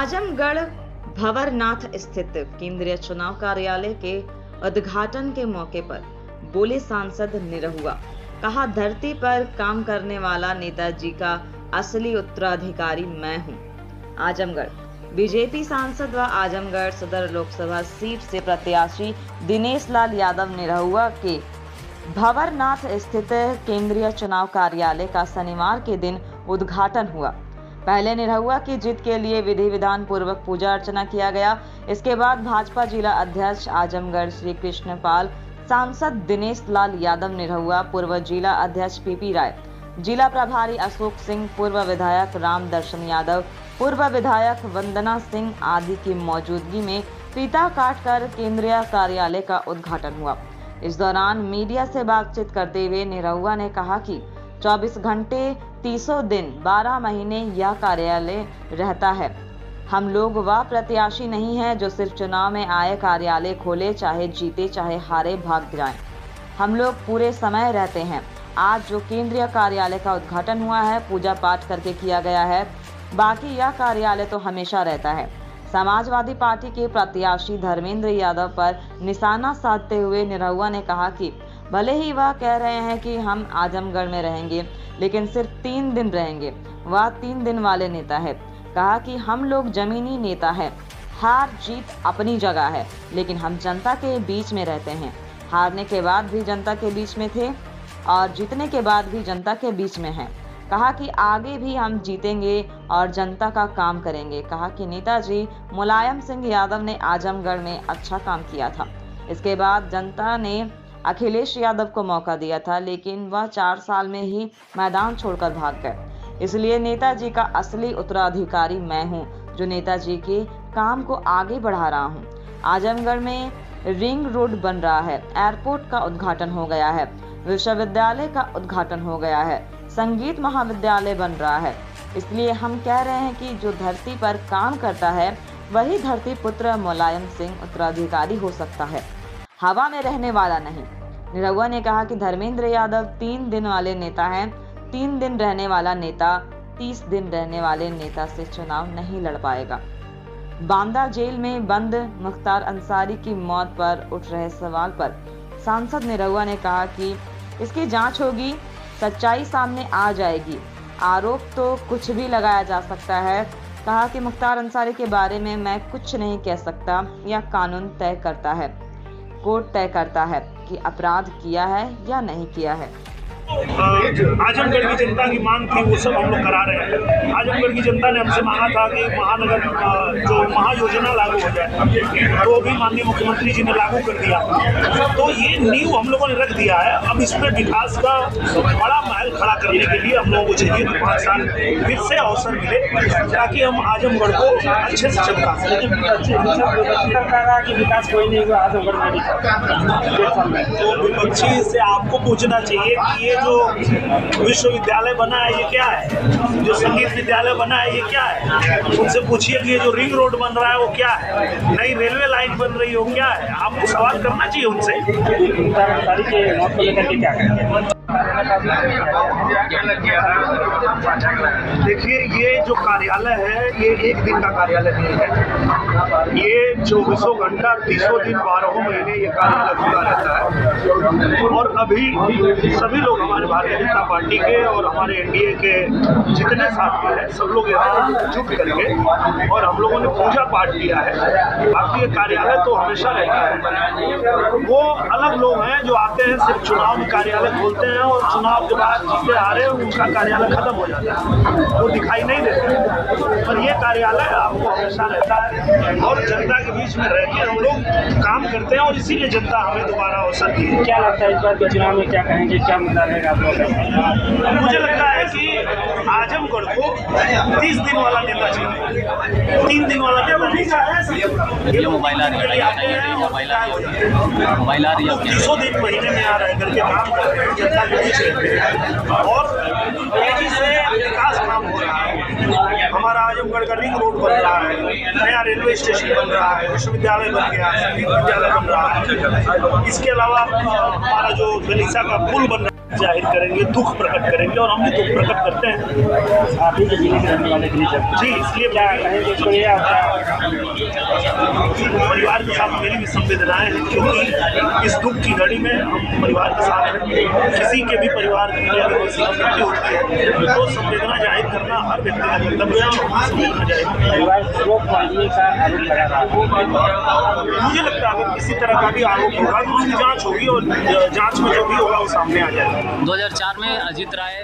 आजमगढ़ भंवरनाथ स्थित केंद्रीय चुनाव कार्यालय के उद्घाटन के मौके पर बोले सांसद निरहुआ। कहा, धरती पर काम करने वाला नेताजी का असली उत्तराधिकारी मैं हूं। आजमगढ़ बीजेपी सांसद व आजमगढ़ सदर लोकसभा सीट से प्रत्याशी दिनेश लाल यादव निरहुआ के भंवरनाथ स्थित केंद्रीय चुनाव कार्यालय का शनिवार के दिन उद्घाटन हुआ। पहले निरहुआ की जीत के लिए विधि विधान पूर्वक पूजा अर्चना किया गया। इसके बाद भाजपा जिला अध्यक्ष आजमगढ़ श्री कृष्ण पाल, सांसद दिनेश लाल यादव निरहुआ, पूर्व जिला अध्यक्ष पीपी राय, जिला प्रभारी अशोक सिंह, पूर्व विधायक राम दर्शन यादव, पूर्व विधायक वंदना सिंह आदि की मौजूदगी में फीता काटकर केंद्रीय कार्यालय का उद्घाटन हुआ। इस दौरान मीडिया से बातचीत करते हुए निरहुआ ने कहा कि 24 घंटे 300 दिन 12 महीने यह कार्यालय रहता है। हम लोग वह प्रत्याशी नहीं है जो सिर्फ चुनाव में आए कार्यालय खोले, चाहे जीते चाहे हारे भाग जाएं। हम लोग पूरे समय रहते हैं। आज जो केंद्रीय कार्यालय का उद्घाटन हुआ है, पूजा पाठ करके किया गया है, बाकी यह कार्यालय तो हमेशा रहता है। समाजवादी पार्टी के प्रत्याशी धर्मेंद्र यादव पर निशाना साधते हुए निरहुआ ने कहा कि भले ही वह कह रहे हैं कि हम आजमगढ़ में रहेंगे, लेकिन सिर्फ 3 दिन रहेंगे। वह 3 दिन वाले नेता है। कहा कि हम लोग जमीनी नेता है। हार जीत अपनी जगह है, लेकिन हम जनता के बीच में रहते हैं। हारने के बाद भी जनता के बीच में थे और जीतने के बाद भी जनता के बीच में हैं। कहा कि आगे भी हम जीतेंगे और जनता का काम करेंगे। कहा कि नेताजी मुलायम सिंह यादव ने आजमगढ़ में अच्छा काम किया था। इसके बाद जनता ने अखिलेश यादव को मौका दिया था, लेकिन वह 4 साल में ही मैदान छोड़कर भाग गए। इसलिए नेताजी का असली उत्तराधिकारी मैं हूं, जो नेताजी के काम को आगे बढ़ा रहा हूं। आजमगढ़ में रिंग रोड बन रहा है, एयरपोर्ट का उद्घाटन हो गया है, विश्वविद्यालय का उद्घाटन हो गया है, संगीत महाविद्यालय बन रहा है। इसलिए हम कह रहे हैं कि जो धरती पर काम करता है वही धरती पुत्र मुलायम सिंह उत्तराधिकारी हो सकता है, हवा में रहने वाला नहीं। निरहुआ ने कहा कि धर्मेंद्र यादव 3 दिन वाले नेता हैं। 3 दिन रहने वाला नेता 30 दिन रहने वाले नेता से चुनाव नहीं लड़ पाएगा। बांदा जेल में बंद मुख्तार अंसारी की मौत पर उठ रहे सवाल पर सांसद निरहुआ ने कहा कि इसकी जांच होगी, सच्चाई सामने आ जाएगी। आरोप तो कुछ भी लगाया जा सकता है। कहा कि मुख्तार अंसारी के बारे में मैं कुछ नहीं कह सकता, यह कानून तय करता है, कोर्ट तय करता है कि अपराध किया है या नहीं किया है। आजमगढ़ की जनता की मांग थी, वो सब हम लोग करा रहे हैं। आजमगढ़ की जनता ने हमसे मांगा था कि महानगर जो महायोजना लागू हो जाए, तो भी माननीय मुख्यमंत्री जी ने लागू कर दिया। तो ये नींव हम लोगों ने रख दिया है। अब इसमें विकास का बड़ा महल खड़ा करने के लिए हम लोगों को चाहिए कि 5 साल फिर से अवसर मिले, ताकि हम आजमगढ़ को अच्छे से चमका सकें। विकास कोई नहीं हुआ आजमगढ़ में, तो विपक्षी से आपको पूछना चाहिए कि ये जो विश्वविद्यालय बना है ये क्या है, जो संगीत विद्यालय बना है ये क्या है। उनसे पूछिए कि ये जो रिंग रोड बन रहा है वो क्या है, नई रेलवे लाइन बन रही है वो क्या है। आपको सवाल करना चाहिए उनसे। देखिए, ये जो कार्यालय है ये 1 दिन का कार्यालय नहीं है। ये 24 घंटा 300 दिन 12 महीने ये कार्यालय खुला रहता है। और अभी सभी लोग हमारे भारतीय जनता पार्टी के और हमारे एनडीए के जितने साथी हैं सब लोग यहाँ जुट करके और हम लोगों ने पूजा पाठ किया है। बाकी ये कार्यालय तो हमेशा रहता है। वो अलग लोग हैं जो आते हैं, सिर्फ चुनाव में कार्यालय खोलते हैं और चुनाव के बाद जीते हारे उनका कार्यालय खत्म हो जाता है, वो दिखाई नहीं देते। पर ये कार्यालय आपको हमेशा रहता है और जनता के बीच में रह के हम लोग काम करते हैं और इसीलिए जनता हमें दोबारा अवसर दी है। क्या लगता है इस बार के चुनाव में क्या कहेंगे, क्या मुद्दा रहेगा आप लोग? मुझे लगता है कि आजमगढ़ को 30 दिन वाला नेता चाहिए। 3 दिन वाला नेता नहीं चाहिए। मोबाइल आ रही है 300 दिन महीने में आ रहे करके काम कर रहे हैं, जनता के बीच रहते हैं और तेजी से विकास काम हो रहा है। हमारा आजमगढ़ का रिंग रोड बन रहा है, नया रेलवे स्टेशन बन रहा है, विश्वविद्यालय बन गया है, संगीत विद्यालय बन रहा है। इसके अलावा हमारा जो गलीचा का पुल बन रहा है, जाहिर करेंगे, दुख प्रकट करेंगे और हम भी दुख प्रकट करते हैं। आप ही के जिले के रहने वाले जी, इसलिए क्या कहेंगे इसको ये परिवार के साथ मेरी भी संवेदनाएं हैं, क्योंकि इस दुख की घड़ी में हम परिवार के साथ हैं। किसी के भी परिवार में मृत्यु होती है तो संवेदना जाहिर करना हर व्यक्ति का कर्तव्य है। संवेदना जाहिर करना परिवार लोग मानवीय का आरोप लगा रहा है। मुझे लगता है अगर किसी तरह का भी आरोप होगा तो उसकी जांच होगी और जांच में जो भी होगा वो सामने आ जाएगा। 2004 में अजीत राय